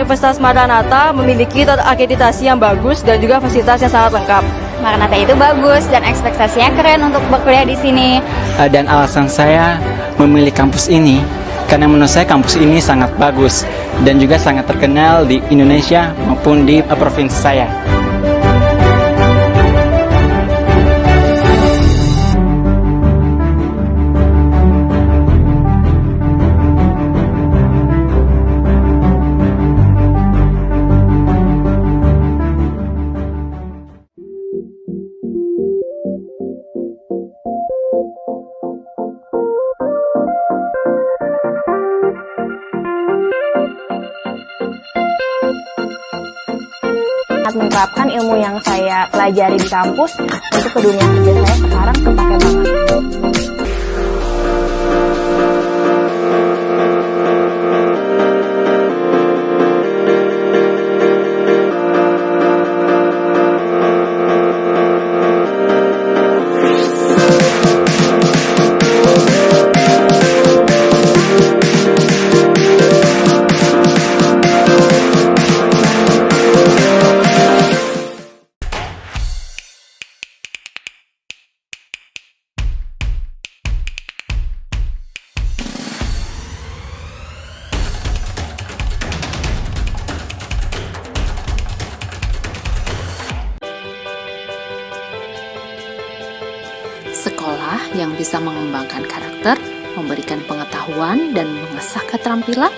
Universitas Maranatha memiliki akreditasi yang bagus dan juga fasilitas yang sangat lengkap. Maranatha itu bagus dan ekspektasinya keren untuk berkuliah di sini. Dan alasan saya memilih kampus ini karena menurut saya kampus ini sangat bagus dan juga sangat terkenal di Indonesia maupun di provinsi saya. Menerapkan ilmu yang saya pelajari di kampus untuk ke dunia kerja saya sekarang kepake banget. Sekolah yang bisa mengembangkan karakter, memberikan pengetahuan, dan mengasah keterampilan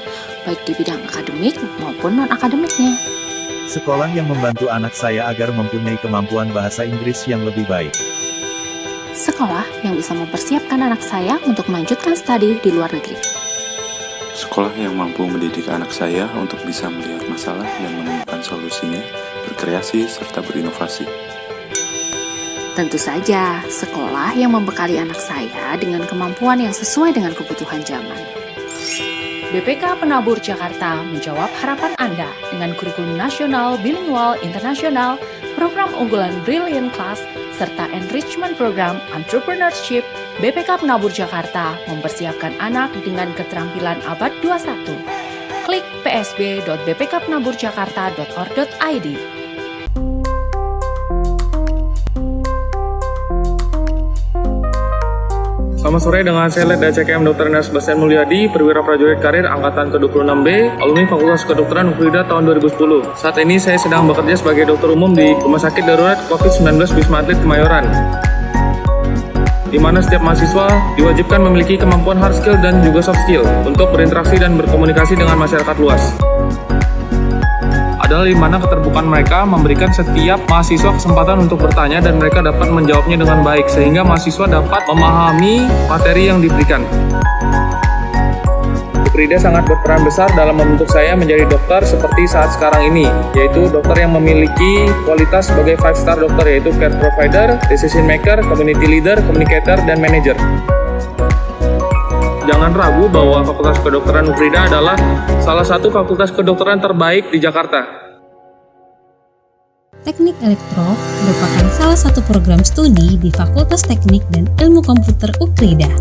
baik di bidang akademik maupun non-akademiknya. Sekolah yang membantu anak saya agar mempunyai kemampuan bahasa Inggris yang lebih baik. Sekolah yang bisa mempersiapkan anak saya untuk melanjutkan studi di luar negeri. Sekolah yang mampu mendidik anak saya untuk bisa melihat masalah dan menemukan solusinya, berkreasi, serta berinovasi. Tentu saja, sekolah yang membekali anak saya dengan kemampuan yang sesuai dengan kebutuhan zaman. BPK Penabur Jakarta menjawab harapan Anda dengan kurikulum nasional bilingual internasional, program unggulan Brilliant Class, serta enrichment program entrepreneurship. BPK Penabur Jakarta mempersiapkan anak dengan keterampilan abad 21. Klik psb.bpkpenaburjakarta.org.id. Selamat sore, dengan saya Letda CKM Dr. Ines Bastian Mulyadi, perwira prajurit karir Angkatan ke-26B, alumni Fakultas Kedokteran UKRIDA tahun 2010. Saat ini saya sedang bekerja sebagai dokter umum di Rumah Sakit Darurat COVID-19 Wisma Atlet Kemayoran, di mana setiap mahasiswa diwajibkan memiliki kemampuan hard skill dan juga soft skill untuk berinteraksi dan berkomunikasi dengan masyarakat luas. Adalah di mana keterbukaan mereka memberikan setiap mahasiswa kesempatan untuk bertanya dan mereka dapat menjawabnya dengan baik sehingga mahasiswa dapat memahami materi yang diberikan. UKRIDA sangat berperan besar dalam membentuk saya menjadi dokter seperti saat sekarang ini, yaitu dokter yang memiliki kualitas sebagai 5-star dokter, yaitu care provider, decision maker, community leader, communicator, dan manager. Jangan ragu bahwa Fakultas Kedokteran UKRIDA adalah salah satu fakultas kedokteran terbaik di Jakarta. Teknik Elektro merupakan salah satu program studi di Fakultas Teknik dan Ilmu Komputer UKRIDA.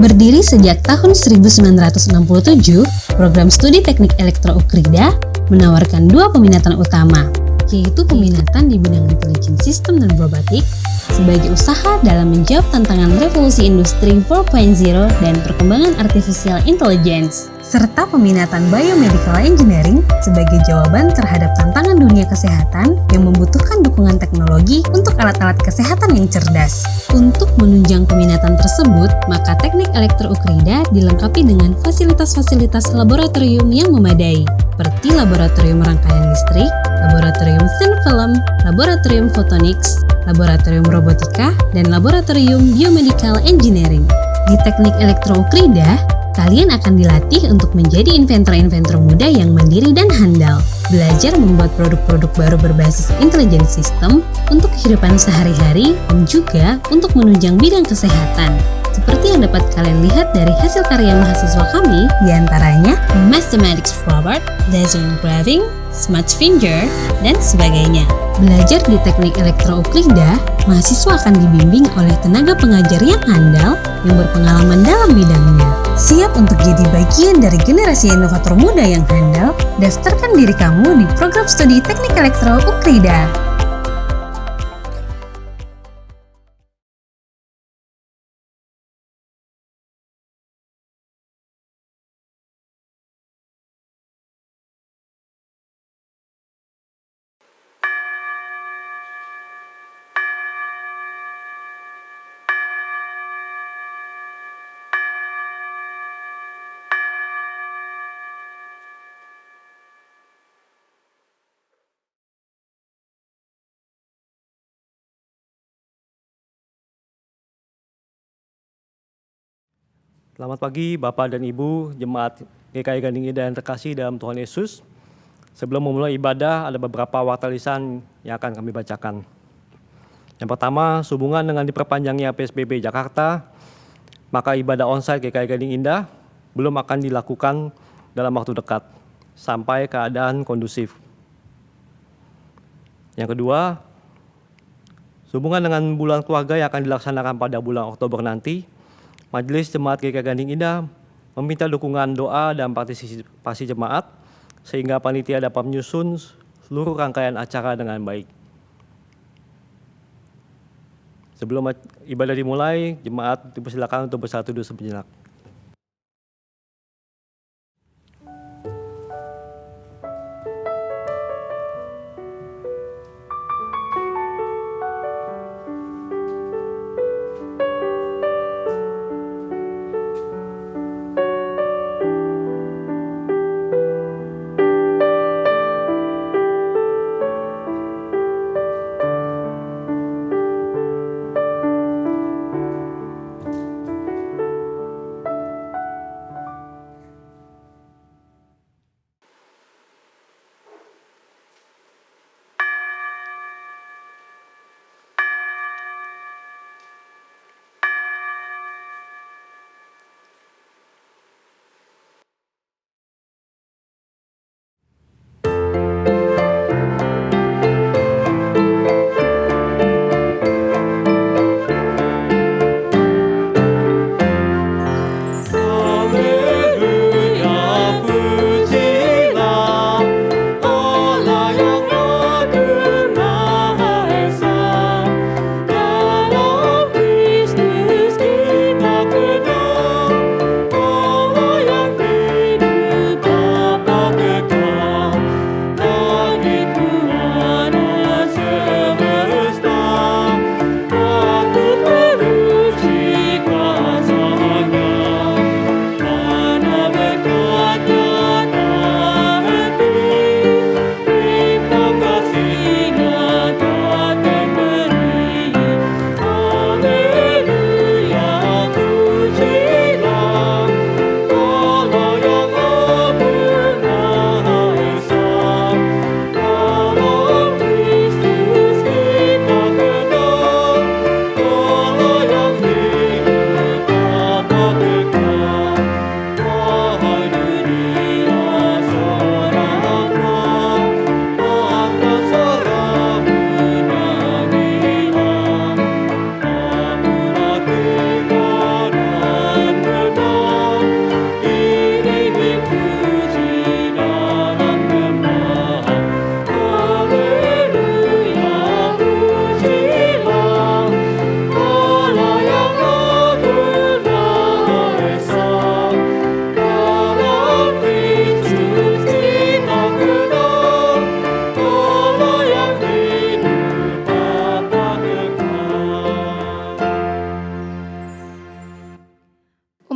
Berdiri sejak tahun 1967, program studi Teknik Elektro UKRIDA menawarkan dua peminatan utama, yaitu peminatan di bidang intelijen sistem dan robotik sebagai usaha dalam menjawab tantangan revolusi industri 4.0 dan perkembangan artificial intelligence, serta peminatan biomedical engineering sebagai jawaban terhadap tantangan dunia kesehatan yang membutuhkan dukungan teknologi untuk alat-alat kesehatan yang cerdas. Untuk menunjang peminatan tersebut, maka Teknik Elektro UKRIDA dilengkapi dengan fasilitas-fasilitas laboratorium yang memadai, seperti laboratorium rangkaian listrik, laboratorium thin film, laboratorium photonics, laboratorium robotika, dan laboratorium biomedical engineering. Di Teknik Elektro UKRIDA, kalian akan dilatih untuk menjadi inventor-inventor muda yang mandiri dan handal, belajar membuat produk-produk baru berbasis intelijen sistem untuk kehidupan sehari-hari dan juga untuk menunjang bidang kesehatan. Seperti yang dapat kalian lihat dari hasil karya mahasiswa kami, diantaranya Mathematics Robot, Laser Engraving, Smart Finger, dan sebagainya. Belajar di Teknik Elektro UKRIDA, mahasiswa akan dibimbing oleh tenaga pengajar yang handal yang berpengalaman dalam bidangnya, Siap untuk jadi bagian dari generasi inovator muda yang handal? Daftarkan diri kamu di program studi Teknik Elektro Ukrida. Selamat pagi Bapak dan Ibu, Jemaat GKI Gading Indah yang terkasih dalam Tuhan Yesus. Sebelum memulai ibadah, ada beberapa warta lisan yang akan kami bacakan. Yang pertama, sehubungan dengan diperpanjangnya PSBB Jakarta, maka ibadah onsite GKI Gading Indah belum akan dilakukan dalam waktu dekat, sampai keadaan kondusif. Yang kedua, sehubungan dengan bulan keluarga yang akan dilaksanakan pada bulan Oktober nanti, Majelis Jemaat GKI Gading Indah meminta dukungan doa dan partisipasi jemaat sehingga panitia dapat menyusun seluruh rangkaian acara dengan baik. Sebelum ibadah dimulai, jemaat dipersilakan untuk bersatu dulu sejenak.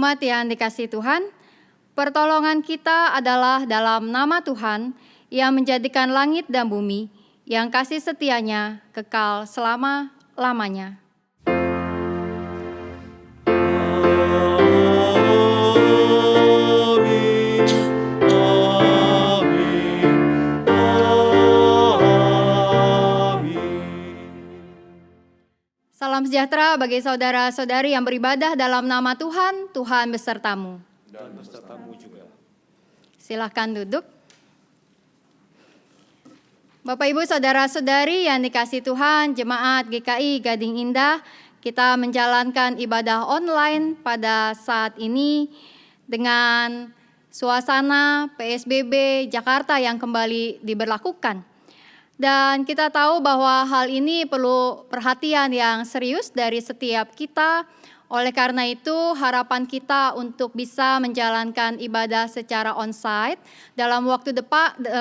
Umat yang dikasihi Tuhan, pertolongan kita adalah dalam nama Tuhan yang menjadikan langit dan bumi, yang kasih setianya kekal selama-lamanya. Salam sejahtera bagi saudara-saudari yang beribadah dalam nama Tuhan, Tuhan besertamu. Dan besertamu juga. Silakan duduk. Bapak Ibu saudara-saudari yang dikasihi Tuhan, Jemaat GKI Gading Indah, kita menjalankan ibadah online pada saat ini dengan suasana PSBB Jakarta yang kembali diberlakukan. Dan kita tahu bahwa hal ini perlu perhatian yang serius dari setiap kita. Oleh karena itu, harapan kita untuk bisa menjalankan ibadah secara onsite dalam waktu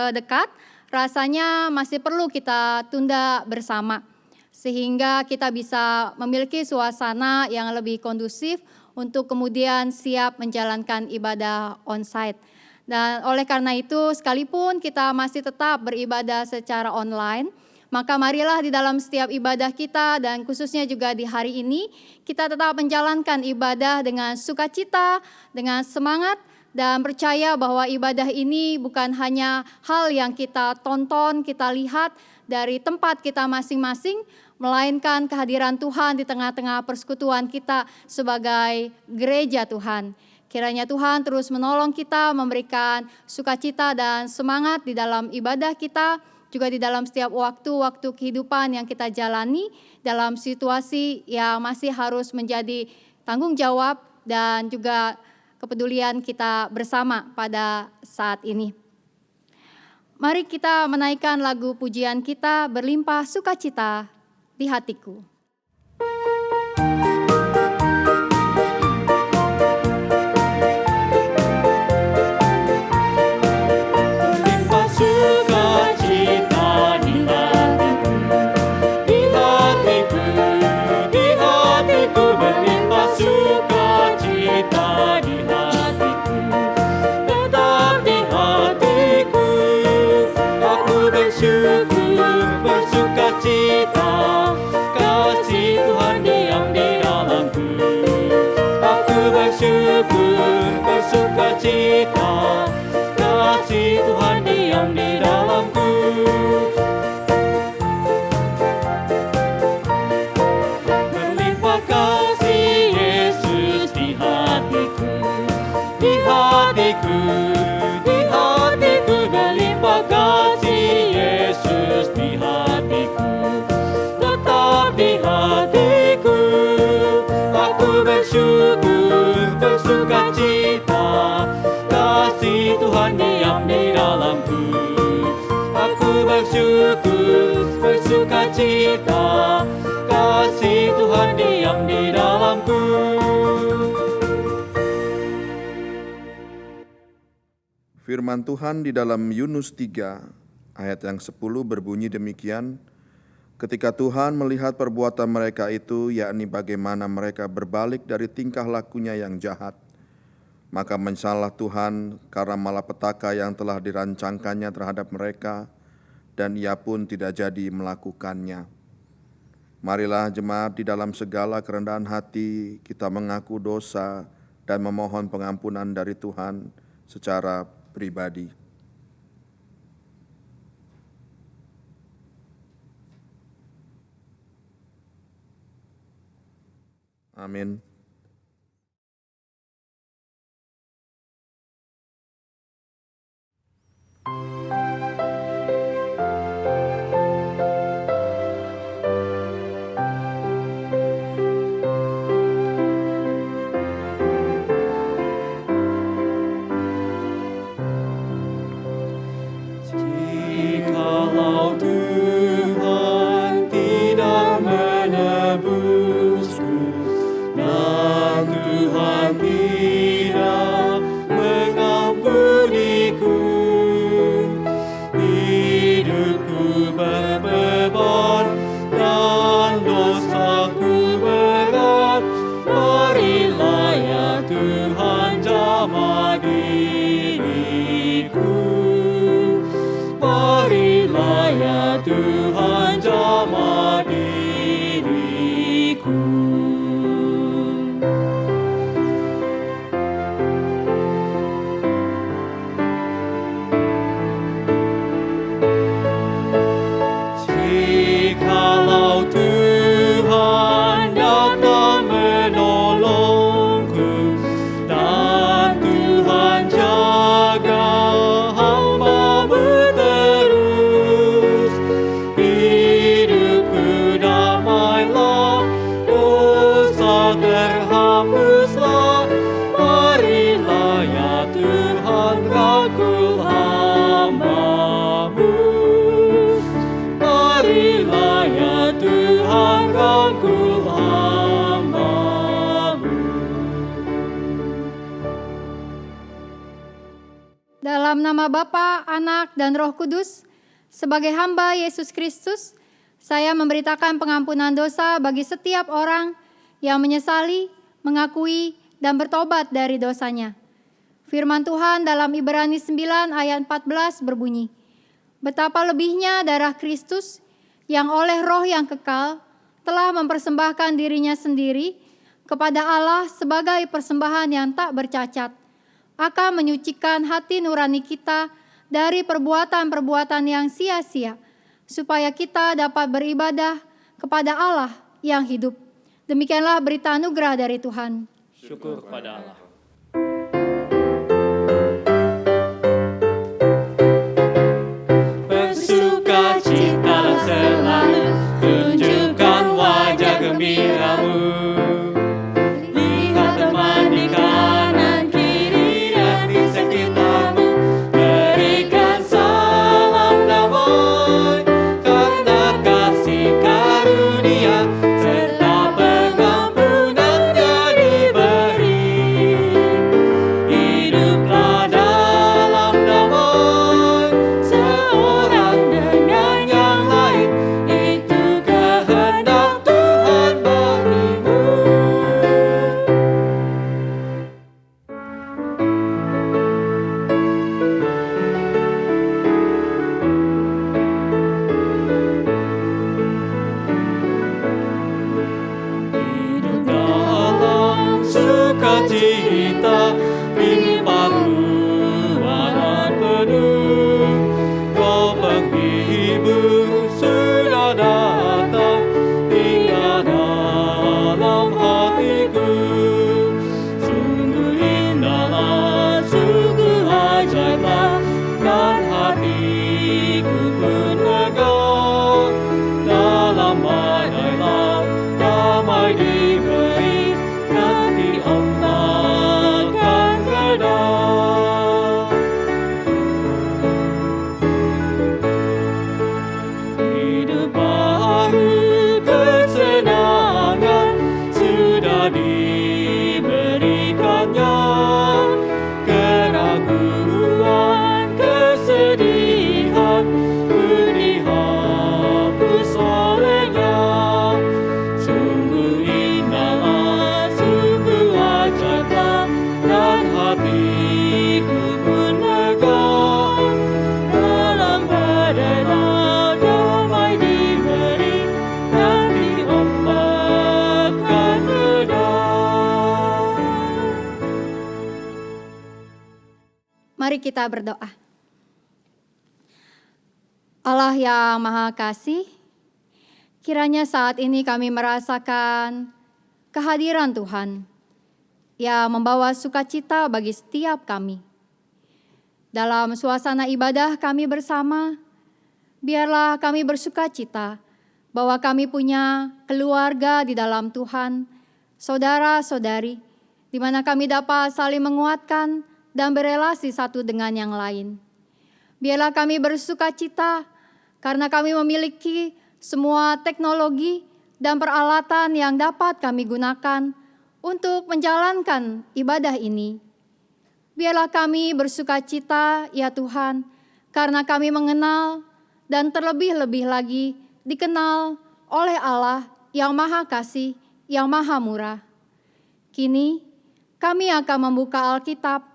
dekat rasanya masih perlu kita tunda bersama, sehingga kita bisa memiliki suasana yang lebih kondusif untuk kemudian siap menjalankan ibadah onsite. Dan oleh karena itu, sekalipun kita masih tetap beribadah secara online, maka marilah di dalam setiap ibadah kita dan khususnya juga di hari ini, kita tetap menjalankan ibadah dengan sukacita, dengan semangat, dan percaya bahwa ibadah ini bukan hanya hal yang kita tonton, kita lihat dari tempat kita masing-masing, melainkan kehadiran Tuhan di tengah-tengah persekutuan kita sebagai gereja Tuhan. Kiranya Tuhan terus menolong kita, memberikan sukacita dan semangat di dalam ibadah kita, juga di dalam setiap waktu-waktu kehidupan yang kita jalani, dalam situasi yang masih harus menjadi tanggung jawab dan juga kepedulian kita bersama pada saat ini. Mari kita menaikkan lagu pujian kita, Berlimpah Sukacita di Hatiku. Bersukacita, kasih Tuhan diam di dalamku. Berlimpah kasih Yesus di hatiku, di hatiku, di hatiku. Berlimpah kasih Yesus di hatiku, tetap di hatiku. Aku bersyukur, bersukacita, kasih Tuhan diam di dalamku. Aku bersyukur, bersukacita, kasih Tuhan diam di dalamku. Firman Tuhan di dalam Yunus 3 ayat yang 10 berbunyi demikian. Ketika Tuhan melihat perbuatan mereka itu, yakni bagaimana mereka berbalik dari tingkah lakunya yang jahat, maka menyesallah Tuhan karena malapetaka yang telah dirancangkannya terhadap mereka, dan ia pun tidak jadi melakukannya. Marilah jemaat di dalam segala kerendahan hati kita mengaku dosa dan memohon pengampunan dari Tuhan secara pribadi. Amin. Jikalau Tuhan tidak menebusku, dan Tuhan tidak mengampuniku, hidupku berbeban dan dosaku berat. Marilah ya Tuhan jamah diriku, marilah ya Tuhan jamah diriku. Jikalau Tuhan datang menolongku, dan Tuhan jaga hamba-Mu terus, hidupku damailah, nama Bapa, Anak, dan Roh Kudus, sebagai hamba Yesus Kristus, saya memberitakan pengampunan dosa bagi setiap orang yang menyesali, mengakui, dan bertobat dari dosanya. Firman Tuhan dalam Ibrani 9 ayat 14 berbunyi, betapa lebihnya darah Kristus yang oleh Roh yang kekal telah mempersembahkan dirinya sendiri kepada Allah sebagai persembahan yang tak bercacat, akan menyucikan hati nurani kita dari perbuatan-perbuatan yang sia-sia, supaya kita dapat beribadah kepada Allah yang hidup. Demikianlah berita anugerah dari Tuhan. Syukur kepada Allah. Bersukacitalah selalu, tunjukkan wajah gembiramu. Lihat teman di kanan kiri dan di sekitarmu, berikan salam damai karena kasih karunia serta pengampunannya diberi. Hiduplah dalam damai seorang dengan yang lain, itu kehendak Tuhan bagimu. Hidup dalam sukacita, limpah ruangan penuh. Kau penghibur sudah datang hingga dalam hatiku. Sungguh indahlah, sungguh ajaiblah, dan hatiku pun lega. Dalam badai laut damai diberi, nanti ombak akan reda. Hidup baru kesenangan sudah diberikannya, keraguan, kesedihan pun dihapus olehnya. Sungguh indahlah, sungguh ajaiblah, dan hatiku pun lega. Dalam badai laut damai diberi, nanti ombak akan reda. Mari kita berdoa. Allah yang Maha Kasih, kiranya saat ini kami merasakan kehadiran Tuhan yang membawa sukacita bagi setiap kami. Dalam suasana ibadah kami bersama, biarlah kami bersukacita bahwa kami punya keluarga di dalam Tuhan, saudara-saudari, di mana kami dapat saling menguatkan dan berelasi satu dengan yang lain. Biarlah kami bersukacita karena kami memiliki semua teknologi dan peralatan yang dapat kami gunakan untuk menjalankan ibadah ini. Biarlah kami bersukacita, ya Tuhan, karena kami mengenal dan terlebih-lebih lagi dikenal oleh Allah yang Maha Kasih, yang Maha Murah. Kini kami akan membuka Alkitab,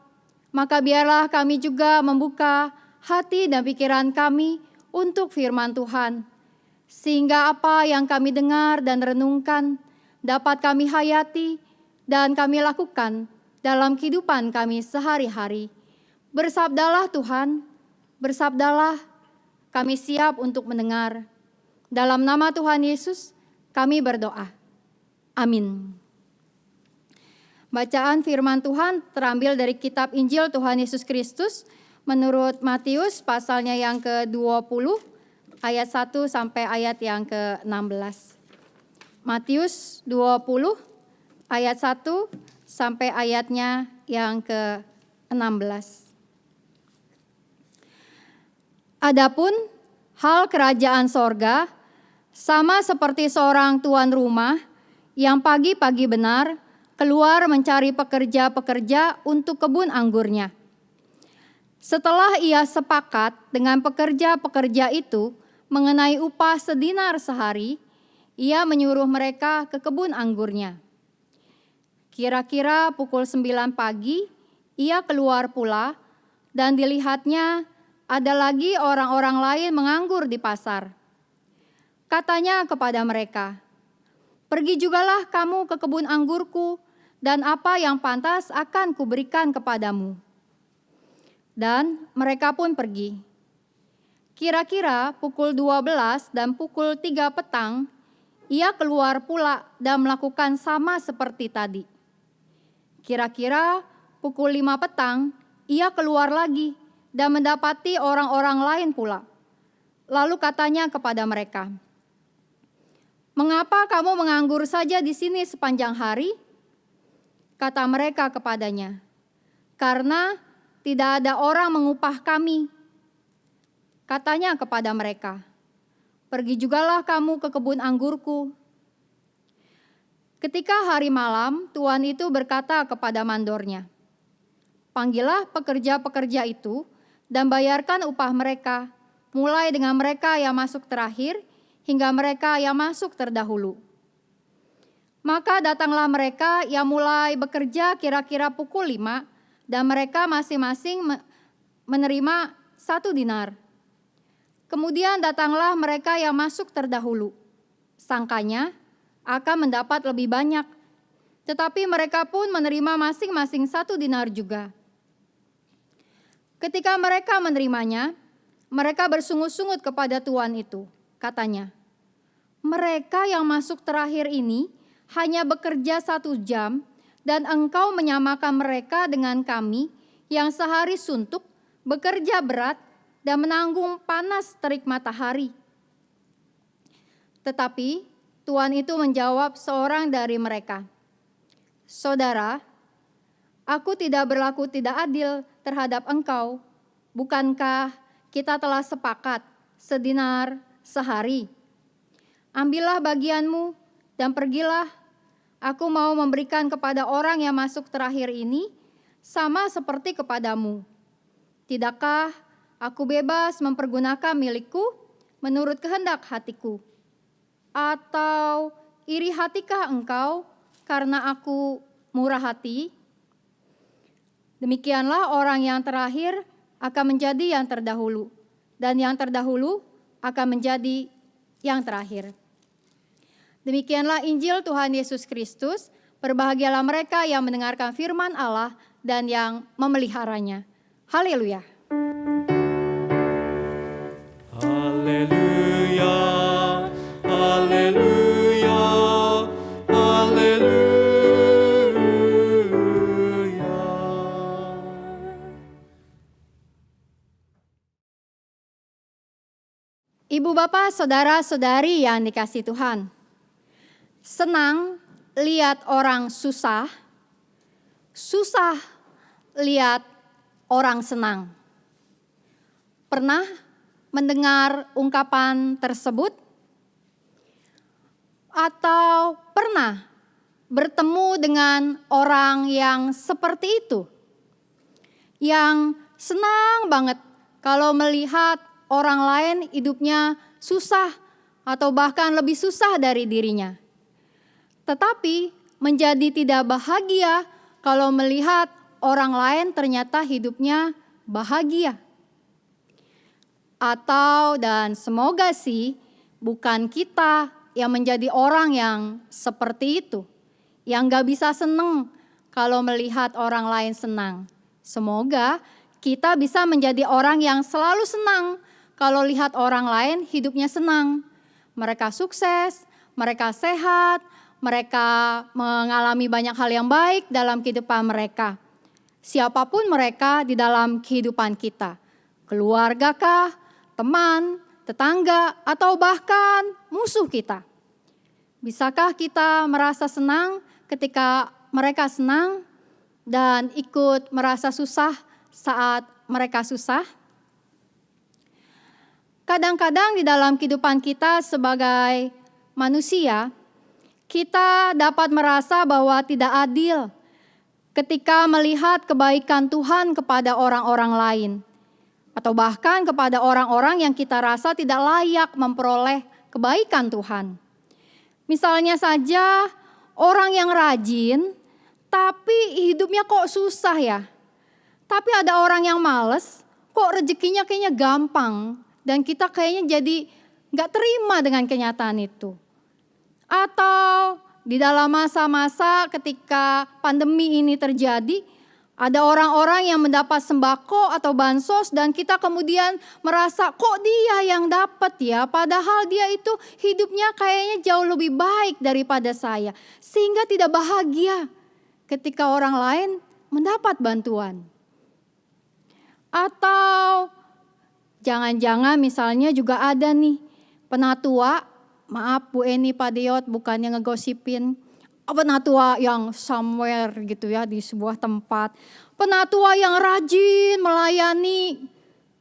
maka biarlah kami juga membuka hati dan pikiran kami untuk firman Tuhan, sehingga apa yang kami dengar dan renungkan dapat kami hayati dan kami lakukan dalam kehidupan kami sehari-hari. Bersabdalah Tuhan, bersabdalah, kami siap untuk mendengar. Dalam nama Tuhan Yesus kami berdoa. Amin. Bacaan firman Tuhan terambil dari kitab Injil Tuhan Yesus Kristus menurut Matius pasalnya yang ke-20 ayat 1 sampai ayat yang ke-16. Matius 20 ayat 1 sampai ayatnya yang ke-16. Adapun hal kerajaan sorga sama seperti seorang tuan rumah yang pagi-pagi benar keluar mencari pekerja-pekerja untuk kebun anggurnya. Setelah ia sepakat dengan pekerja-pekerja itu mengenai upah sedinar sehari, ia menyuruh mereka ke kebun anggurnya. Kira-kira pukul 9 pagi, ia keluar pula dan dilihatnya ada lagi orang-orang lain menganggur di pasar. Katanya kepada mereka, "Pergi jugalah kamu ke kebun anggurku, dan apa yang pantas akan kuberikan kepadamu." Dan mereka pun pergi. Kira-kira pukul 12 dan pukul 3 petang, ia keluar pula dan melakukan sama seperti tadi. Kira-kira pukul 5 petang, ia keluar lagi dan mendapati orang-orang lain pula. Lalu katanya kepada mereka, "Mengapa kamu menganggur saja di sini sepanjang hari?" Kata mereka kepadanya, "Karena tidak ada orang mengupah kami." Katanya kepada mereka, "Pergi jugalah kamu ke kebun anggurku." Ketika hari malam, tuan itu berkata kepada mandornya, "Panggillah pekerja-pekerja itu dan bayarkan upah mereka, mulai dengan mereka yang masuk terakhir hingga mereka yang masuk terdahulu." Maka datanglah mereka yang mulai bekerja kira-kira pukul 5, dan mereka masing-masing menerima 1 dinar. Kemudian datanglah mereka yang masuk terdahulu. Sangkanya akan mendapat lebih banyak, tetapi mereka pun menerima masing-masing 1 dinar juga. Ketika mereka menerimanya, mereka bersungut-sungut kepada tuan itu. Katanya, "Mereka yang masuk terakhir ini hanya bekerja 1 jam, dan engkau menyamakan mereka dengan kami yang sehari suntuk, bekerja berat, dan menanggung panas terik matahari." Tetapi tuan itu menjawab seorang dari mereka, "Saudara, aku tidak berlaku tidak adil terhadap engkau. Bukankah kita telah sepakat sedinar sehari? Ambillah bagianmu dan pergilah. Aku mau memberikan kepada orang yang masuk terakhir ini sama seperti kepadamu. Tidakkah aku bebas mempergunakan milikku menurut kehendak hatiku? Atau iri hatikah engkau karena aku murah hati?" Demikianlah orang yang terakhir akan menjadi yang terdahulu, dan yang terdahulu akan menjadi yang terakhir. Demikianlah Injil Tuhan Yesus Kristus. Berbahagialah mereka yang mendengarkan firman Allah dan yang memeliharanya. Haleluya. Haleluya, haleluya, haleluya. Ibu bapak, saudara-saudari yang dikasihi Tuhan, senang lihat orang susah, susah lihat orang senang. Pernah mendengar ungkapan tersebut? Atau pernah bertemu dengan orang yang seperti itu? Yang senang banget kalau melihat orang lain hidupnya susah atau bahkan lebih susah dari dirinya. Tetapi menjadi tidak bahagia kalau melihat orang lain ternyata hidupnya bahagia. Atau dan semoga sih bukan kita yang menjadi orang yang seperti itu, yang gak bisa seneng kalau melihat orang lain senang. Semoga kita bisa menjadi orang yang selalu senang kalau lihat orang lain hidupnya senang. Mereka sukses, mereka sehat, mereka mengalami banyak hal yang baik dalam kehidupan mereka. Siapapun mereka di dalam kehidupan kita. Keluarga kah, teman, tetangga, atau bahkan musuh kita. Bisakah kita merasa senang ketika mereka senang dan ikut merasa susah saat mereka susah? Kadang-kadang di dalam kehidupan kita sebagai manusia, kita dapat merasa bahwa tidak adil ketika melihat kebaikan Tuhan kepada orang-orang lain. atau bahkan kepada orang-orang yang kita rasa tidak layak memperoleh kebaikan Tuhan. Misalnya saja orang yang rajin, tapi hidupnya kok susah ya. Tapi ada orang yang males, kok rezekinya kayaknya gampang. Dan kita kayaknya jadi gak terima dengan kenyataan itu. Atau di dalam masa-masa ketika pandemi ini terjadi, ada orang-orang yang mendapat sembako atau bansos dan kita kemudian merasa kok dia yang dapat ya. Padahal dia itu hidupnya kayaknya jauh lebih baik daripada saya. Sehingga tidak bahagia ketika orang lain mendapat bantuan. Atau jangan-jangan misalnya juga ada nih penatua, maaf Bu Eni Pak Diot bukannya ngegosipin. Penatua yang somewhere gitu ya di sebuah tempat. Penatua yang rajin melayani.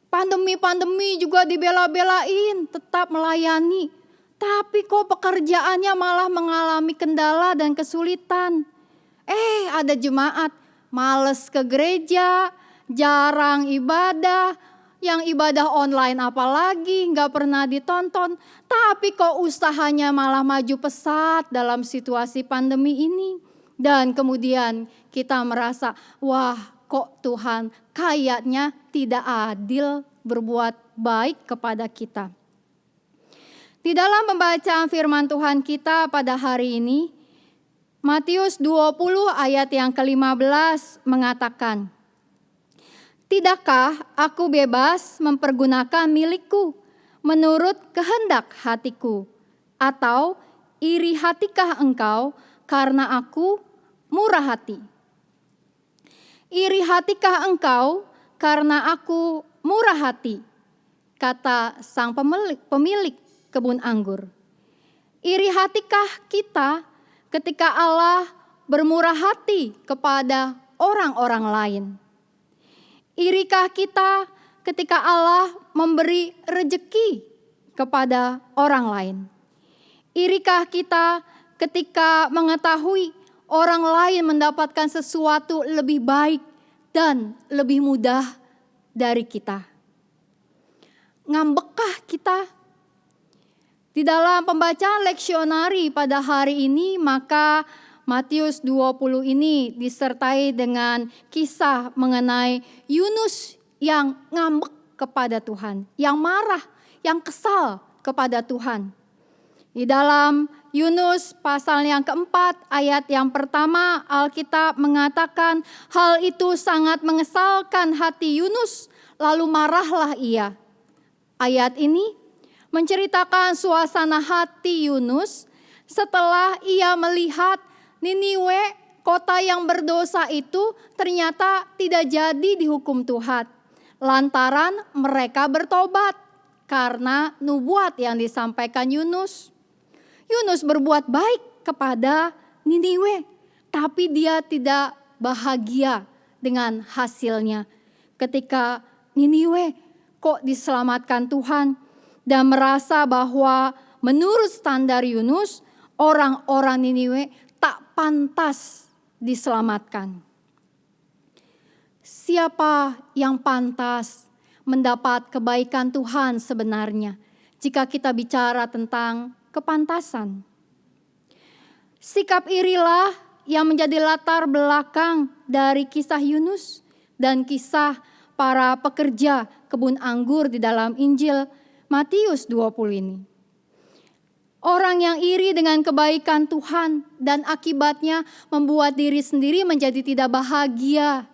Pandemi-pandemi juga dibela-belain tetap melayani. Tapi kok pekerjaannya malah mengalami kendala dan kesulitan. Ada jemaat males ke gereja, jarang ibadah. Yang ibadah online apalagi gak pernah ditonton. Tapi kok usahanya malah maju pesat dalam situasi pandemi ini. Dan kemudian kita merasa, wah kok Tuhan kayaknya tidak adil berbuat baik kepada kita. Di dalam pembacaan firman Tuhan kita pada hari ini, Matius 20 ayat yang ke-15 mengatakan, "Tidakkah aku bebas mempergunakan milikku menurut kehendak hatiku? Atau iri hatikah engkau karena aku murah hati? Iri hatikah engkau karena aku murah hati?" Kata sang pemilik kebun anggur. Iri hatikah kita ketika Allah bermurah hati kepada orang-orang lain? Irikah kita ketika Allah memberi rejeki kepada orang lain? Irikah kita ketika mengetahui orang lain mendapatkan sesuatu lebih baik dan lebih mudah dari kita? Ngambekkah kita? Di dalam pembacaan leksionari pada hari ini maka Matius 20 ini disertai dengan kisah mengenai Yunus yang ngambek kepada Tuhan, yang marah, yang kesal kepada Tuhan. Di dalam Yunus pasal yang keempat ayat yang pertama Alkitab mengatakan hal itu sangat mengesalkan hati Yunus, lalu marahlah ia. Ayat ini menceritakan suasana hati Yunus setelah ia melihat Niniwe, kota yang berdosa itu ternyata tidak jadi dihukum Tuhan. Lantaran mereka bertobat karena nubuat yang disampaikan Yunus. Yunus berbuat baik kepada Niniwe, tapi dia tidak bahagia dengan hasilnya. Ketika Niniwe kok diselamatkan Tuhan dan merasa bahwa menurut standar Yunus, orang-orang Niniwe tak pantas diselamatkan. Siapa yang pantas mendapat kebaikan Tuhan sebenarnya jika kita bicara tentang kepantasan? Sikap irilah yang menjadi latar belakang dari kisah Yunus dan kisah para pekerja kebun anggur di dalam Injil Matius 20 ini. Orang yang iri dengan kebaikan Tuhan dan akibatnya membuat diri sendiri menjadi tidak bahagia,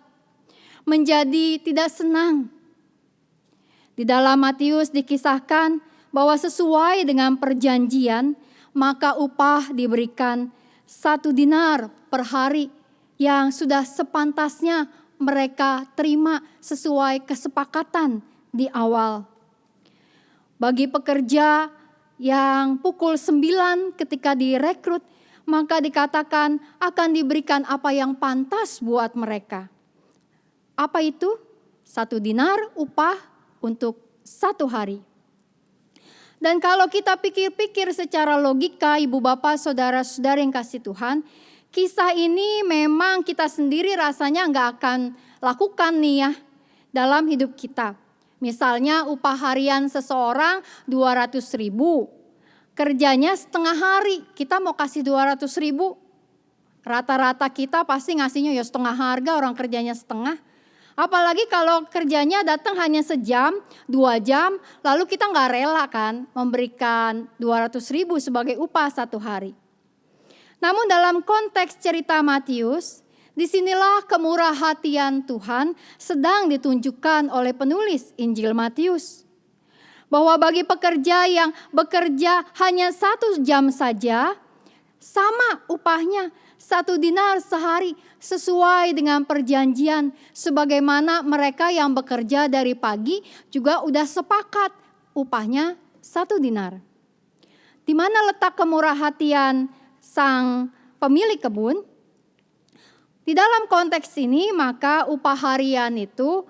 menjadi tidak senang. Di dalam Matius dikisahkan bahwa sesuai dengan perjanjian, maka upah diberikan 1 dinar per hari yang sudah sepantasnya mereka terima sesuai kesepakatan di awal. Bagi pekerja yang pukul 9 ketika direkrut, maka dikatakan akan diberikan apa yang pantas buat mereka. Apa itu? 1 dinar upah untuk 1 hari. Dan kalau kita pikir-pikir secara logika, ibu bapak, saudara-saudara yang kasih Tuhan, kisah ini memang kita sendiri rasanya nggak akan lakukan nih ya dalam hidup kita. Misalnya upah harian seseorang 200.000, kerjanya setengah hari, kita mau kasih 200.000. Rata-rata kita pasti ngasihnya ya setengah harga, orang kerjanya setengah. Apalagi kalau kerjanya datang hanya sejam, 2 jam, lalu kita nggak rela kan memberikan 200.000 sebagai upah satu hari. Namun dalam konteks cerita Matius, disinilah kemurahhatian Tuhan sedang ditunjukkan oleh penulis Injil Matius. Bahwa bagi pekerja yang bekerja hanya 1 jam saja, sama upahnya 1 dinar sehari sesuai dengan perjanjian. Sebagaimana mereka yang bekerja dari pagi juga udah sepakat upahnya 1 dinar. Di mana letak kemurahhatian sang pemilik kebun? Di dalam konteks ini maka upah harian itu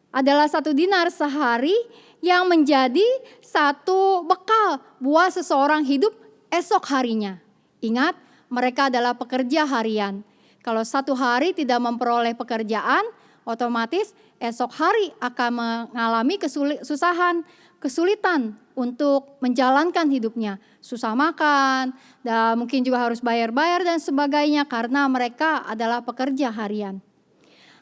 adalah 1 dinar sehari yang menjadi satu bekal buat seseorang hidup esok harinya. Ingat, mereka adalah pekerja harian. Kalau 1 hari tidak memperoleh pekerjaan, otomatis esok hari akan mengalami kesulitan untuk menjalankan hidupnya. Susah makan, dan mungkin juga harus bayar-bayar dan sebagainya karena mereka adalah pekerja harian.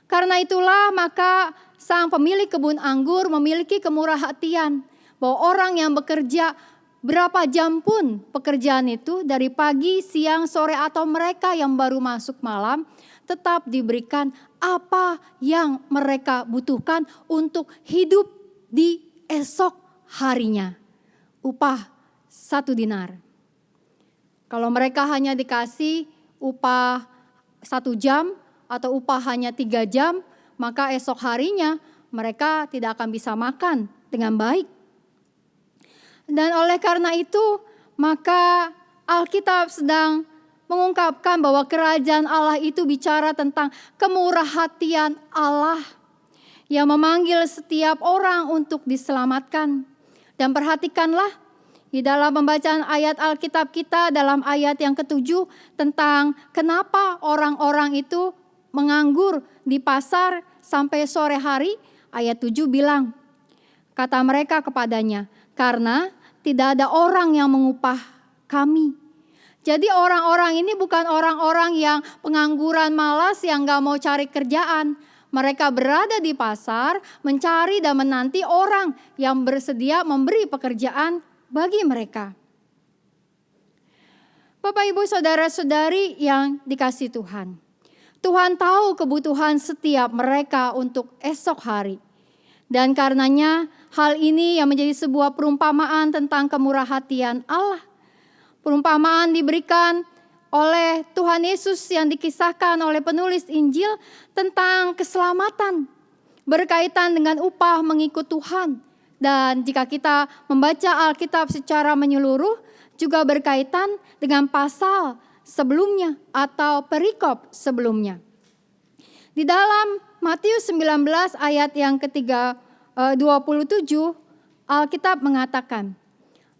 Karena itulah maka sang pemilik kebun anggur memiliki kemurahhatian bahwa orang yang bekerja berapa jam pun pekerjaan itu dari pagi, siang, sore atau mereka yang baru masuk malam tetap diberikan apa yang mereka butuhkan untuk hidup di esok harinya. Upah 1 dinar. Kalau mereka hanya dikasih upah 1 jam atau upah hanya 3 jam, maka esok harinya mereka tidak akan bisa makan dengan baik. Dan oleh karena itu, maka Alkitab sedang mengungkapkan bahwa kerajaan Allah itu bicara tentang kemurahhatian Allah yang memanggil setiap orang untuk diselamatkan. Dan perhatikanlah di dalam pembacaan ayat Alkitab kita dalam ayat yang ke-7 tentang kenapa orang-orang itu menganggur di pasar sampai sore hari. Ayat 7 bilang, kata mereka kepadanya, karena tidak ada orang yang mengupah kami. Jadi orang-orang ini bukan orang-orang yang pengangguran malas yang gak mau cari kerjaan. Mereka berada di pasar mencari dan menanti orang yang bersedia memberi pekerjaan bagi mereka. Bapak, Ibu, Saudara-saudari yang dikasihi Tuhan. Tuhan tahu kebutuhan setiap mereka untuk esok hari. Dan karenanya hal ini yang menjadi sebuah perumpamaan tentang kemurahhatian Allah. Perumpamaan diberikan oleh Tuhan Yesus yang dikisahkan oleh penulis Injil tentang keselamatan. Berkaitan dengan upah mengikut Tuhan. Dan jika kita membaca Alkitab secara menyeluruh juga berkaitan dengan pasal sebelumnya atau perikop sebelumnya. Di dalam Matius 19 ayat yang ke-27 Alkitab mengatakan,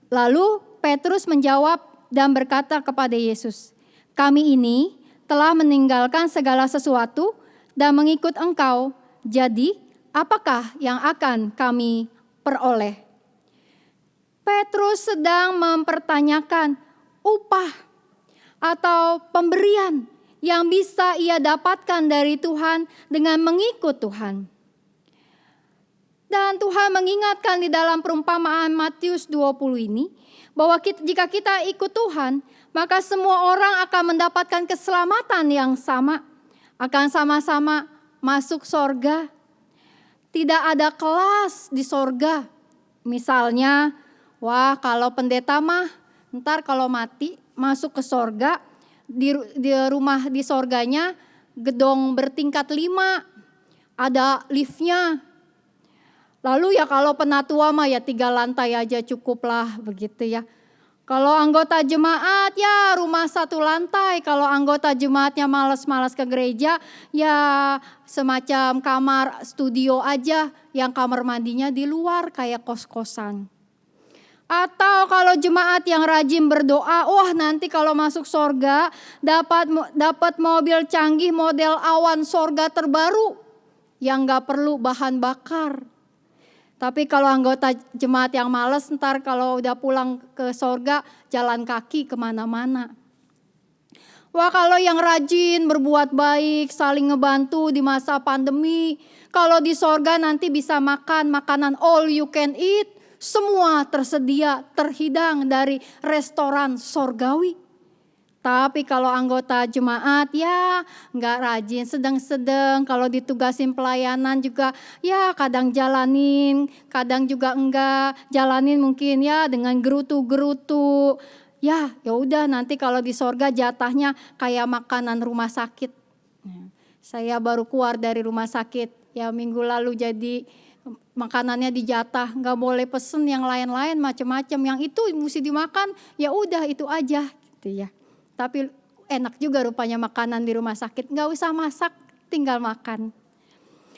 lalu Petrus menjawab dan berkata kepada Yesus, kami ini telah meninggalkan segala sesuatu dan mengikut Engkau, jadi apakah yang akan kami peroleh? Petrus sedang mempertanyakan upah atau pemberian yang bisa ia dapatkan dari Tuhan dengan mengikut Tuhan. Dan Tuhan mengingatkan di dalam perumpamaan Matius 20 ini, bahwa jika kita ikut Tuhan, maka semua orang akan mendapatkan keselamatan yang sama, akan sama-sama masuk sorga. Tidak ada kelas di sorga. Misalnya, wah kalau pendeta mah, ntar kalau mati masuk ke sorga, di rumah di sorganya gedung bertingkat 5, ada liftnya. Lalu ya kalau penatua mah ya 3 lantai aja cukup lah begitu ya. Kalau anggota jemaat ya rumah 1 lantai. Kalau anggota jemaatnya malas-malas ke gereja ya semacam kamar studio aja yang kamar mandinya di luar kayak kos-kosan. Atau kalau jemaat yang rajin berdoa, wah nanti kalau masuk sorga dapat mobil canggih model awan sorga terbaru yang gak perlu bahan bakar. Tapi kalau anggota jemaat yang malas, ntar kalau udah pulang ke sorga, jalan kaki kemana-mana. Wah, kalau yang rajin, berbuat baik, saling ngebantu di masa pandemi, kalau di sorga nanti bisa makan makanan all you can eat, semua tersedia, terhidang dari restoran sorgawi. Tapi kalau anggota jemaat ya nggak rajin, sedang-sedang. Kalau ditugasin pelayanan juga ya kadang jalanin, kadang juga enggak. Jalanin mungkin ya dengan gerutu-gerutu. Ya udah nanti kalau di sorga jatahnya kayak makanan rumah sakit. Saya baru keluar dari rumah sakit ya minggu lalu, jadi makanannya dijatah, nggak boleh pesen yang lain-lain macam-macam. Yang itu mesti dimakan, ya udah itu aja gitu ya. Tapi enak juga rupanya makanan di rumah sakit, nggak usah masak, tinggal makan.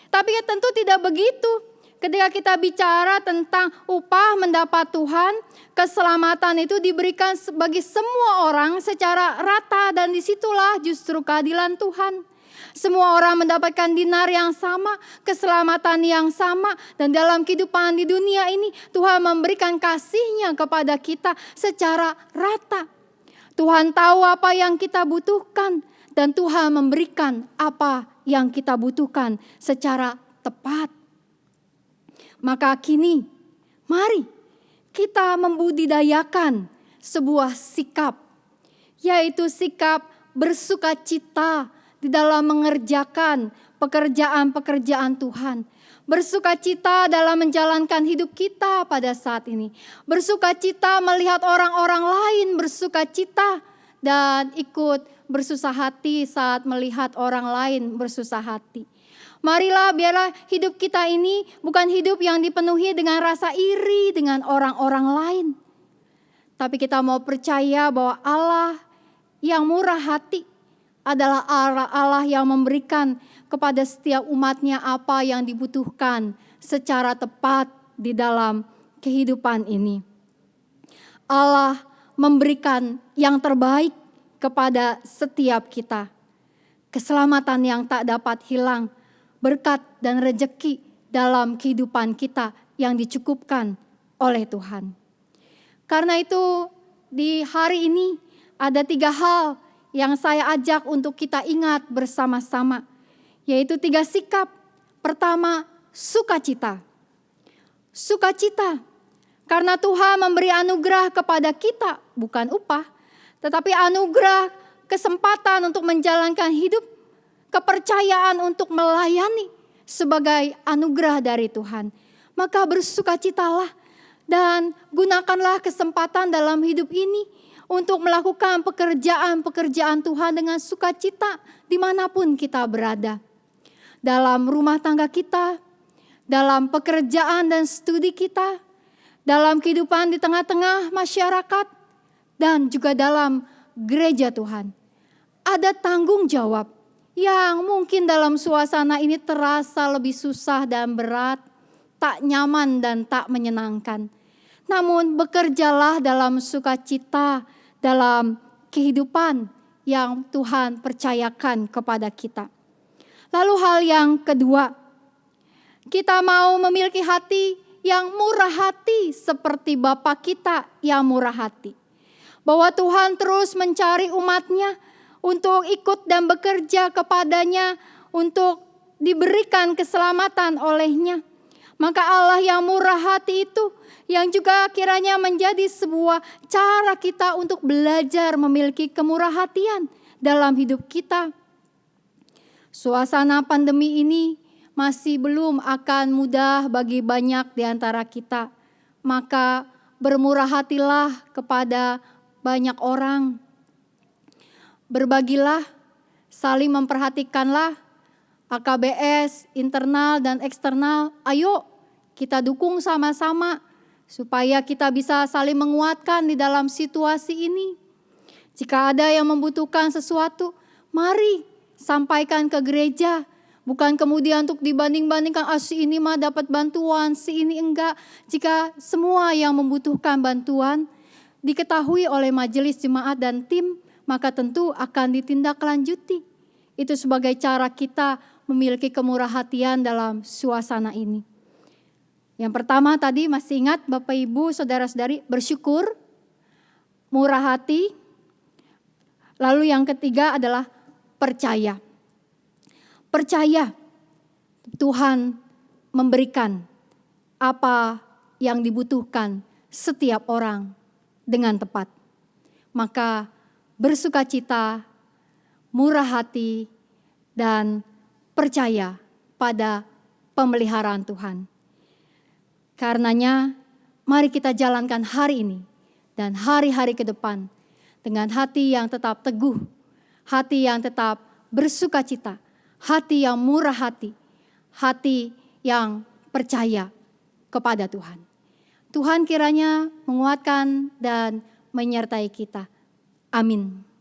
Tapi ya tentu tidak begitu. Ketika kita bicara tentang upah mendapat Tuhan, keselamatan itu diberikan bagi semua orang secara rata, dan disitulah justru keadilan Tuhan. Semua orang mendapatkan dinar yang sama, keselamatan yang sama, dan dalam kehidupan di dunia ini Tuhan memberikan kasih-Nya kepada kita secara rata. Tuhan tahu apa yang kita butuhkan, dan Tuhan memberikan apa yang kita butuhkan secara tepat. Maka kini, mari kita membudidayakan sebuah sikap, yaitu sikap bersukacita di dalam mengerjakan pekerjaan-pekerjaan Tuhan. Bersukacita dalam menjalankan hidup kita pada saat ini. Bersukacita melihat orang-orang lain bersukacita, dan ikut bersusah hati saat melihat orang lain bersusah hati. Marilah biarlah hidup kita ini bukan hidup yang dipenuhi dengan rasa iri dengan orang-orang lain. Tapi kita mau percaya bahwa Allah yang murah hati adalah Allah yang memberikan kepada setiap umat-Nya apa yang dibutuhkan secara tepat di dalam kehidupan ini. Allah memberikan yang terbaik kepada setiap kita. Keselamatan yang tak dapat hilang, berkat dan rejeki dalam kehidupan kita yang dicukupkan oleh Tuhan. Karena itu di hari ini ada 3 hal yang saya ajak untuk kita ingat bersama-sama, yaitu 3 sikap. Pertama, sukacita. Sukacita, karena Tuhan memberi anugerah kepada kita, bukan upah, tetapi anugerah kesempatan untuk menjalankan hidup, kepercayaan untuk melayani sebagai anugerah dari Tuhan. Maka bersukacitalah dan gunakanlah kesempatan dalam hidup ini untuk melakukan pekerjaan-pekerjaan Tuhan dengan sukacita dimanapun kita berada. Dalam rumah tangga kita, dalam pekerjaan dan studi kita, dalam kehidupan di tengah-tengah masyarakat, dan juga dalam gereja Tuhan. Ada tanggung jawab yang mungkin dalam suasana ini terasa lebih susah dan berat, tak nyaman dan tak menyenangkan. Namun bekerjalah dalam sukacita, dalam kehidupan yang Tuhan percayakan kepada kita. Lalu hal yang kedua, kita mau memiliki hati yang murah hati seperti Bapa kita yang murah hati. Bahwa Tuhan terus mencari umat-Nya untuk ikut dan bekerja kepadanya, untuk diberikan keselamatan oleh-Nya. Maka Allah yang murah hati itu yang juga kiranya menjadi sebuah cara kita untuk belajar memiliki kemurah hatian dalam hidup kita. Suasana pandemi ini masih belum akan mudah bagi banyak di antara kita. Maka bermurah hatilah kepada banyak orang. Berbagilah, saling memperhatikanlah, AKBS, internal dan eksternal. Ayo kita dukung sama-sama supaya kita bisa saling menguatkan di dalam situasi ini. Jika ada yang membutuhkan sesuatu, mari sampaikan ke gereja. Bukan kemudian untuk dibanding-bandingkan, si ini mah dapat bantuan, si ini enggak. Jika semua yang membutuhkan bantuan diketahui oleh majelis jemaat dan tim, maka tentu akan ditindaklanjuti. Itu sebagai cara kita memiliki kemurah hatian dalam suasana ini. Yang pertama tadi masih ingat Bapak Ibu, Saudara-saudari, bersyukur, murah hati. Lalu yang ketiga adalah percaya. Percaya Tuhan memberikan apa yang dibutuhkan setiap orang dengan tepat. Maka bersukacita, murah hati, dan percaya pada pemeliharaan Tuhan. Karenanya, mari kita jalankan hari ini dan hari-hari ke depan dengan hati yang tetap teguh, hati yang tetap bersukacita, hati yang murah hati yang percaya kepada Tuhan. Tuhan kiranya menguatkan dan menyertai kita. Amin.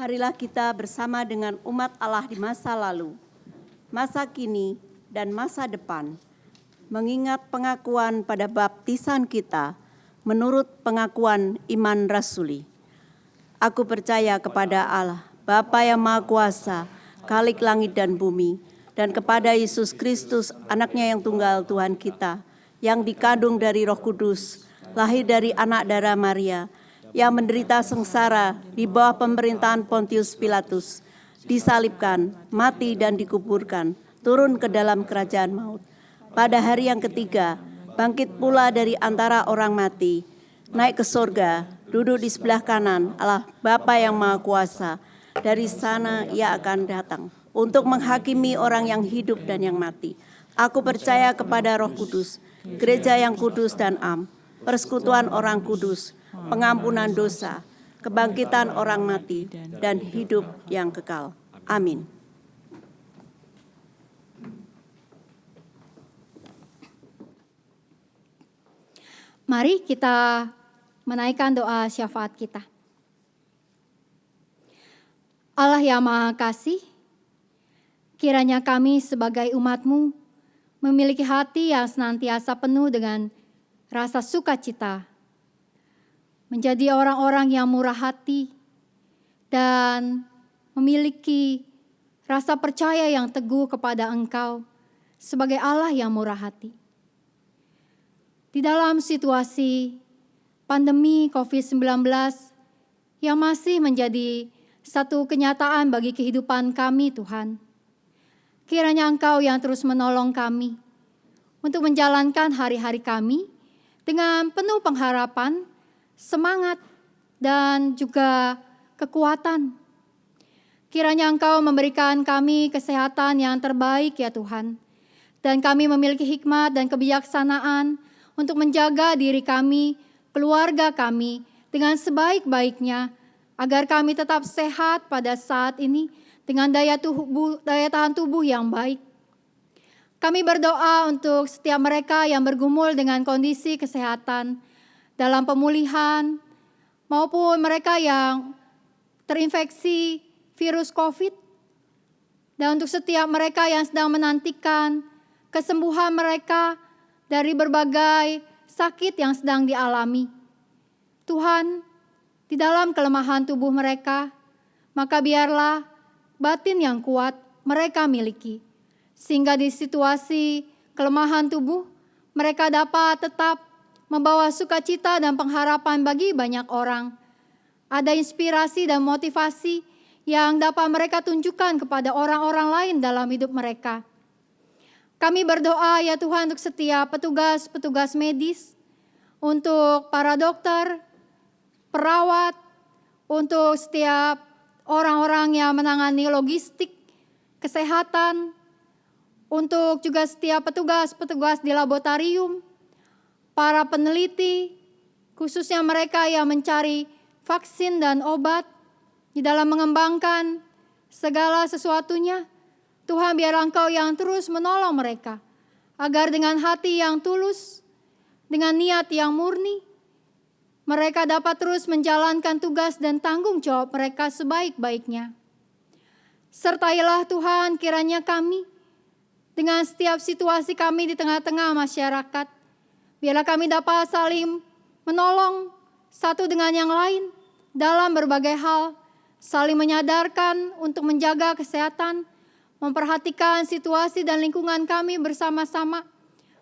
Marilah kita bersama dengan umat Allah di masa lalu, masa kini, dan masa depan, mengingat pengakuan pada baptisan kita menurut pengakuan iman rasuli. Aku percaya kepada Allah, Bapa yang Maha Kuasa, Khalik langit dan bumi, dan kepada Yesus Kristus, anaknya yang tunggal Tuhan kita, yang dikandung dari Roh Kudus, lahir dari anak darah Maria, yang menderita sengsara di bawah pemerintahan Pontius Pilatus, disalibkan, mati dan dikuburkan, turun ke dalam kerajaan maut. Pada hari yang ketiga, bangkit pula dari antara orang mati, naik ke sorga, duduk di sebelah kanan Allah Bapa yang Maha Kuasa. Dari sana ia akan datang untuk menghakimi orang yang hidup dan yang mati. Aku percaya kepada Roh Kudus, gereja yang kudus dan am, persekutuan orang kudus, pengampunan dosa, kebangkitan orang mati, dan hidup yang kekal. Amin. Mari kita menaikkan doa syafaat kita. Allah yang Maha Kasih, kiranya kami sebagai umat-Mu memiliki hati yang senantiasa penuh dengan rasa sukacita, menjadi orang-orang yang murah hati, dan memiliki rasa percaya yang teguh kepada Engkau sebagai Allah yang murah hati. Di dalam situasi pandemi COVID-19 yang masih menjadi satu kenyataan bagi kehidupan kami, Tuhan, kiranya Engkau yang terus menolong kami untuk menjalankan hari-hari kami dengan penuh pengharapan, semangat, dan juga kekuatan. Kiranya Engkau memberikan kami kesehatan yang terbaik ya Tuhan, dan kami memiliki hikmat dan kebijaksanaan untuk menjaga diri kami, keluarga kami dengan sebaik-baiknya, agar kami tetap sehat pada saat ini dengan daya tahan tubuh yang baik. Kami berdoa untuk setiap mereka yang bergumul dengan kondisi kesehatan dalam pemulihan, maupun mereka yang terinfeksi virus COVID, dan untuk setiap mereka yang sedang menantikan kesembuhan mereka dari berbagai sakit yang sedang dialami. Tuhan, di dalam kelemahan tubuh mereka, maka biarlah batin yang kuat mereka miliki, sehingga di situasi kelemahan tubuh, mereka dapat tetap membawa sukacita dan pengharapan bagi banyak orang. Ada inspirasi dan motivasi yang dapat mereka tunjukkan kepada orang-orang lain dalam hidup mereka. Kami berdoa ya Tuhan untuk setiap petugas-petugas medis, untuk para dokter, perawat, untuk setiap orang-orang yang menangani logistik, kesehatan, untuk juga setiap petugas-petugas di laboratorium, para peneliti, khususnya mereka yang mencari vaksin dan obat, di dalam mengembangkan segala sesuatunya. Tuhan, biar Engkau yang terus menolong mereka, agar dengan hati yang tulus, dengan niat yang murni, mereka dapat terus menjalankan tugas dan tanggung jawab mereka sebaik-baiknya. Sertailah Tuhan kiranya kami, dengan setiap situasi kami di tengah-tengah masyarakat, biarlah kami dapat saling menolong satu dengan yang lain dalam berbagai hal, saling menyadarkan untuk menjaga kesehatan, memperhatikan situasi dan lingkungan kami bersama-sama,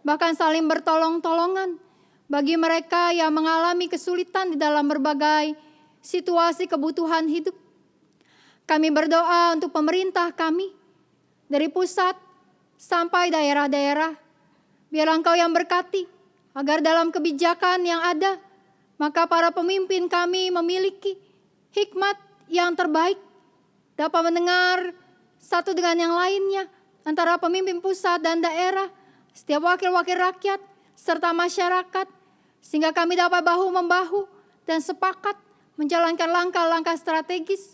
bahkan saling bertolong-tolongan bagi mereka yang mengalami kesulitan di dalam berbagai situasi kebutuhan hidup. Kami berdoa untuk pemerintah kami, dari pusat sampai daerah-daerah, biar Engkau yang berkati, agar dalam kebijakan yang ada, maka para pemimpin kami memiliki hikmat yang terbaik, dapat mendengar satu dengan yang lainnya, antara pemimpin pusat dan daerah, setiap wakil-wakil rakyat, serta masyarakat, sehingga kami dapat bahu-membahu dan sepakat menjalankan langkah-langkah strategis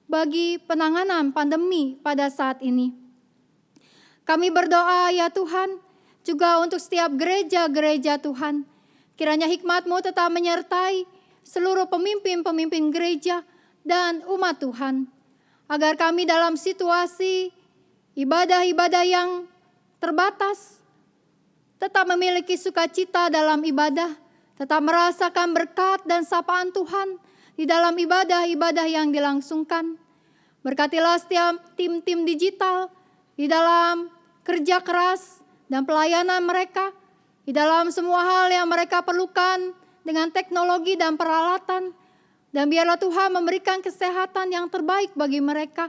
bagi penanganan pandemi pada saat ini. Kami berdoa ya Tuhan, juga untuk setiap gereja-gereja Tuhan, kiranya hikmat-Mu tetap menyertai seluruh pemimpin-pemimpin gereja dan umat Tuhan, agar kami dalam situasi ibadah-ibadah yang terbatas tetap memiliki sukacita dalam ibadah, tetap merasakan berkat dan sapaan Tuhan di dalam ibadah-ibadah yang dilangsungkan. Berkatilah setiap tim-tim digital di dalam kerja keras dan pelayanan mereka, di dalam semua hal yang mereka perlukan dengan teknologi dan peralatan. Dan biarlah Tuhan memberikan kesehatan yang terbaik bagi mereka.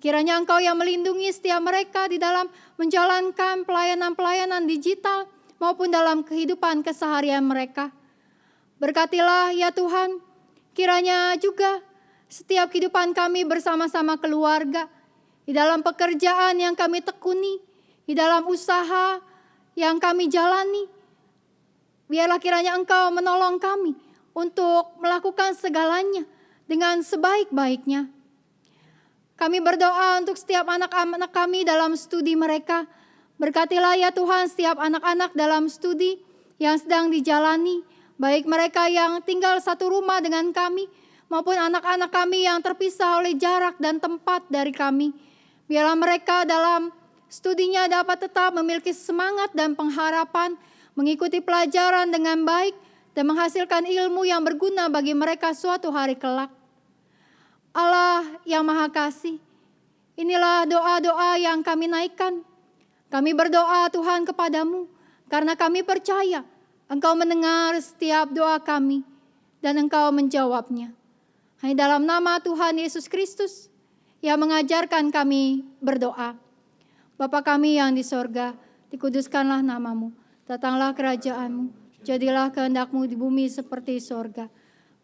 Kiranya Engkau yang melindungi setiap mereka di dalam menjalankan pelayanan-pelayanan digital maupun dalam kehidupan keseharian mereka. Berkatilah ya Tuhan, kiranya juga setiap kehidupan kami bersama-sama keluarga, di dalam pekerjaan yang kami tekuni, di dalam usaha yang kami jalani. Biarlah kiranya Engkau menolong kami untuk melakukan segalanya dengan sebaik-baiknya. Kami berdoa untuk setiap anak-anak kami dalam studi mereka. Berkatilah ya Tuhan setiap anak-anak dalam studi yang sedang dijalani, baik mereka yang tinggal satu rumah dengan kami, maupun anak-anak kami yang terpisah oleh jarak dan tempat dari kami. Biarlah mereka dalam studinya dapat tetap memiliki semangat dan pengharapan, mengikuti pelajaran dengan baik, dan menghasilkan ilmu yang berguna bagi mereka suatu hari kelak. Allah yang Maha Kasih, inilah doa-doa yang kami naikkan. Kami berdoa Tuhan kepadamu, karena kami percaya Engkau mendengar setiap doa kami, dan Engkau menjawabnya. Hanya dalam nama Tuhan Yesus Kristus, yang mengajarkan kami berdoa. Bapa kami yang di sorga, dikuduskanlah namamu, datanglah kerajaanmu, jadilah kehendak-Mu di bumi seperti sorga.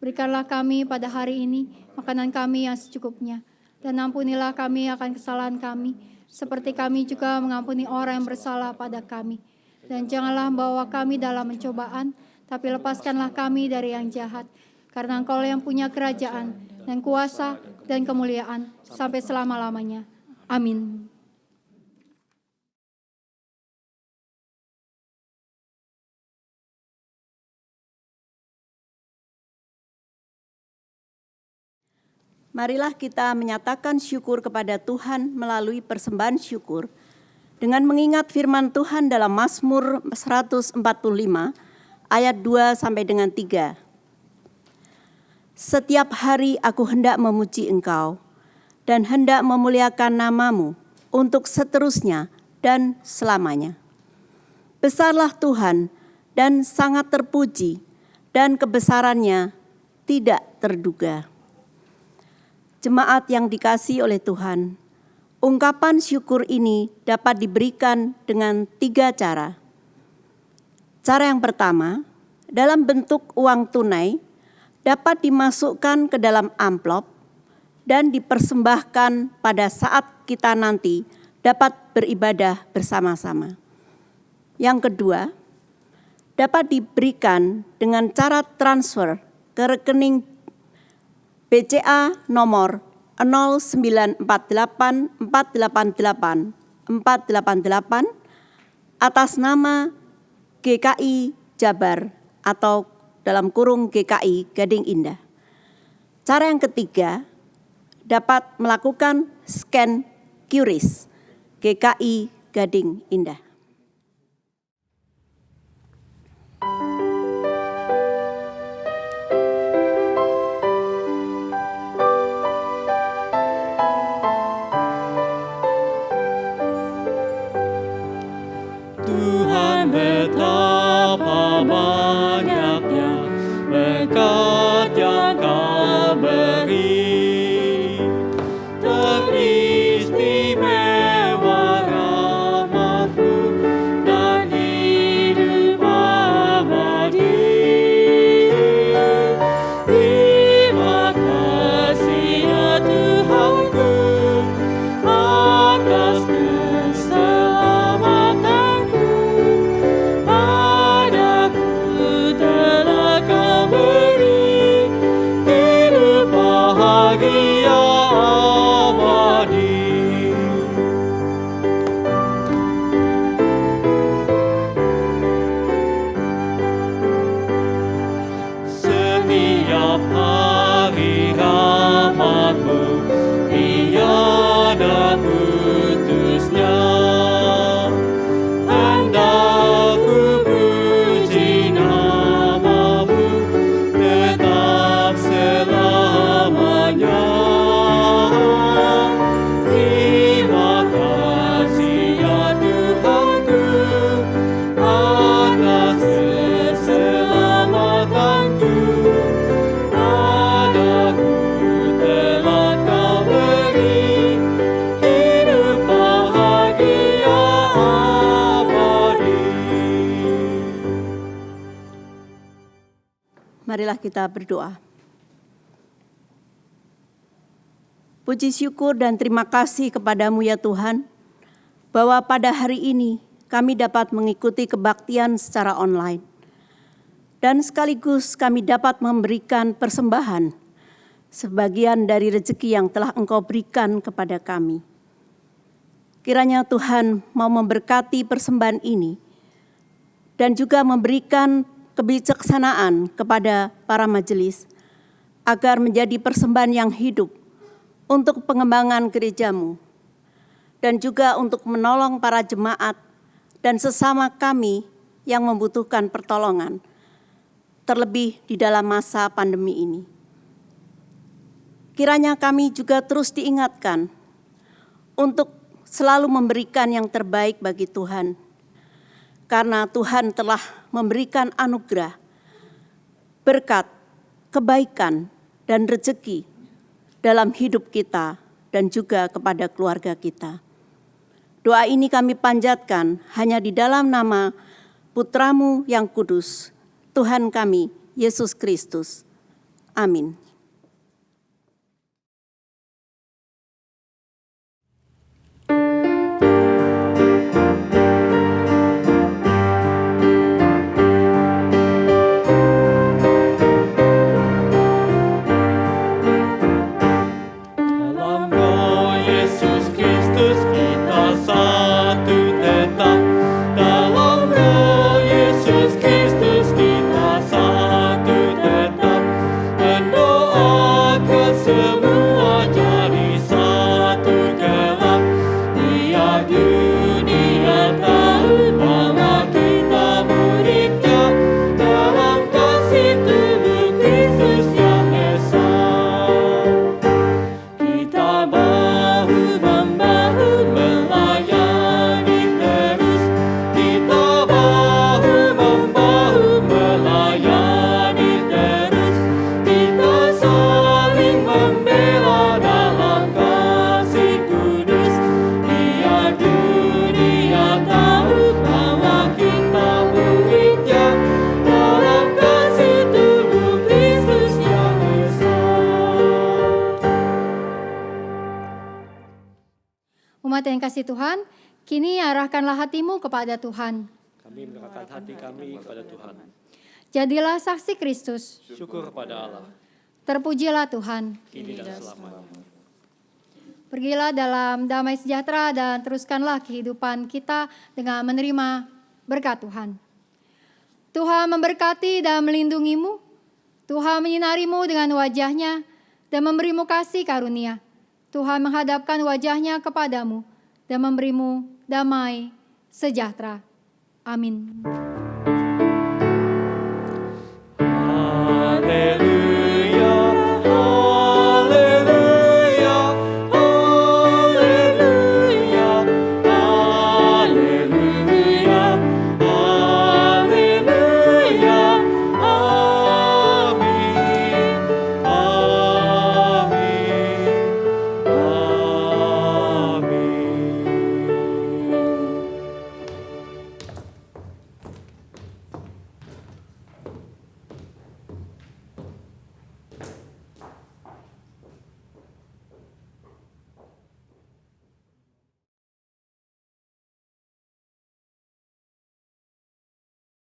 Berikanlah kami pada hari ini makanan kami yang secukupnya, dan ampunilah kami akan kesalahan kami, seperti kami juga mengampuni orang yang bersalah pada kami. Dan janganlah membawa kami dalam pencobaan, tapi lepaskanlah kami dari yang jahat, karena Engkau yang punya kerajaan, dan kuasa, dan kemuliaan, sampai selama-lamanya. Amin. Marilah kita menyatakan syukur kepada Tuhan melalui persembahan syukur dengan mengingat firman Tuhan dalam Mazmur 145 ayat 2 sampai dengan 3. Setiap hari aku hendak memuji Engkau dan hendak memuliakan namamu untuk seterusnya dan selamanya. Besarlah Tuhan dan sangat terpuji, dan kebesarannya tidak terduga. Jemaat yang dikasihi oleh Tuhan, ungkapan syukur ini dapat diberikan dengan 3 cara. Cara yang pertama, dalam bentuk uang tunai, dapat dimasukkan ke dalam amplop dan dipersembahkan pada saat kita nanti dapat beribadah bersama-sama. Yang kedua, dapat diberikan dengan cara transfer ke rekening BCA nomor 0948488488 atas nama GKI Jabar atau dalam kurung GKI Gading Indah. Cara yang ketiga, dapat melakukan scan QRIS GKI Gading Indah. Tuhan betapa banyaknya berkat yang Kau beri, teristimewa rahmat-Mu dan hidup abadi. Terima kasih ya Tuhanku atas keselamatan-Mu. Padaku telah Kau beri hidup bahagia abadi. Setiap hari rahmat-Mu tiada putusnya. Hendak ku puji nama-Mu tetap selamanya. Terima kasih ya Tuhanku atas keselamatan-Ku. Padaku telah Kau beri hidup bahagia abadi. Marilah kita berdoa. Puji syukur dan terima kasih kepadamu ya Tuhan, bahwa pada hari ini kami dapat mengikuti kebaktian secara online. dan sekaligus kami dapat memberikan persembahan, sebagian dari rezeki yang telah Engkau berikan kepada kami. Kiranya Tuhan mau memberkati persembahan ini dan juga memberikan kebijaksanaan kepada para majelis agar menjadi persembahan yang hidup untuk pengembangan gereja-Mu dan juga untuk menolong para jemaat dan sesama kami yang membutuhkan pertolongan, terlebih di dalam masa pandemi ini. Kiranya kami juga terus diingatkan untuk selalu memberikan yang terbaik bagi Tuhan, karena Tuhan telah memberikan anugerah, berkat, kebaikan, dan rezeki dalam hidup kita dan juga kepada keluarga kita. Doa ini kami panjatkan hanya di dalam nama Putra-Mu yang kudus, Tuhan kami, Yesus Kristus. Amin. Dalam roh Yesus Kristus kita satu tetap. Dalam roh Yesus Kristus kita satu tetap. Mendoakan semua jadi satu gelap. Biar dunia tahu bahwa kita muridnya. Dalam kasih tubuh Kristus yang esa. Kita bahu-membahu melayani terus. Kita bahu-membahu melayani terus. Kita saling membela dalam kasih kudus. Biar dunia tahu bahwa kita muridnya. Dalam kasih tubuh Kristus yang esa. Umat yang kasih Tuhan, kini arahkanlah hatimu kepada Tuhan. Kami menyerahkan hati kami kepada Tuhan. Jadilah saksi Kristus. Syukur kepada Allah, Terpujilah Tuhan. kini dan selamanya. Pergilah dalam damai sejahtera dan teruskanlah kehidupan kita dengan menerima berkat Tuhan. Tuhan memberkati dan melindungimu. Tuhan menyinarimu dengan wajah-Nya dan memberimu kasih karunia. Tuhan menghadapkan wajah-Nya kepadamu dan memberimu damai sejahtera. Amin.